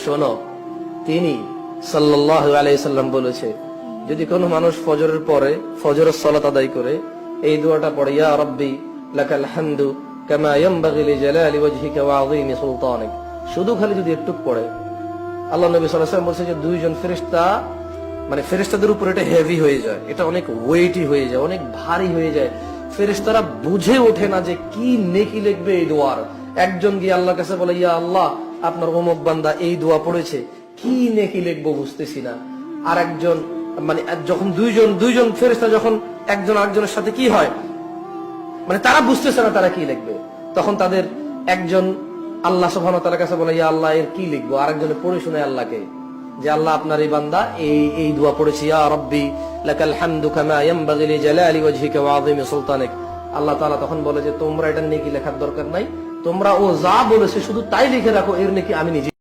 শোনো, তিনি সাল্লাল্লাহু আলাইহি সাল্লাম বলেছে, যদি কোনো মানুষ ফজরের পরে ফজরের সালাত আদায় করে এই দোয়াটা পড়ে, ইয়া রাব্বি লাকাল হামদু কামা ইয়ানবাগি লিজালালি ওয়াজহিকা ওয়া আযীমি সুলতানিক, শুধু খালি যদি একটু পড়ে, আল্লাহ নবী সাল্লাল্লাহু আলাইহি ওয়াসাল্লাম বলছে যে দুইজন ফেরেশতা, মানে ফেরেশতাদের উপর এটা হেভি হয়ে যায়, এটা অনেক ওয়েটি হয়ে যায়, অনেক ভারী হয়ে যায়। ফেরেশতারা বুঝে ওঠে না যে কি নেকি লিখবে এই দোয়ার। একজন গিয়ে আল্লাহর কাছে বলে, ইয়া আল্লাহ, আপনার অমুক বান্দা এই দোয়া পড়েছে, কি নেকি লিখবো বুঝতেছি না। আর একজন, মানে যখন দুইজন ফেরেশতা যখন একজন আরেকজনের সাথে কি হয়, মানে তারা বুঝতেছে না তারা কি লিখবে, তখন তাদের একজন আল্লাহ সুবহানাহু ওয়া তাআলার কাছে বলে, ইয়া আল্লাহ, এর কি লিখবো। আরেকজনে পড়ে শোনায় আল্লাহকে যে আল্লাহ, আপনার এই বান্দা এই দোয়া পড়েছে, ইয়া রাব্বি লাকাল হামদু কামা ইয়ানবাগি লিজালালি ওয়াজহিকা ওয়া আযীমি সুলতানিক। আল্লাহ তাআলা তখন বলে যে তোমরা এটা নেকি লেখার দরকার নাই, তোমরা ও যা বলেছে শুধু তাই লিখে রাখো, এর নেকি আমি নিজে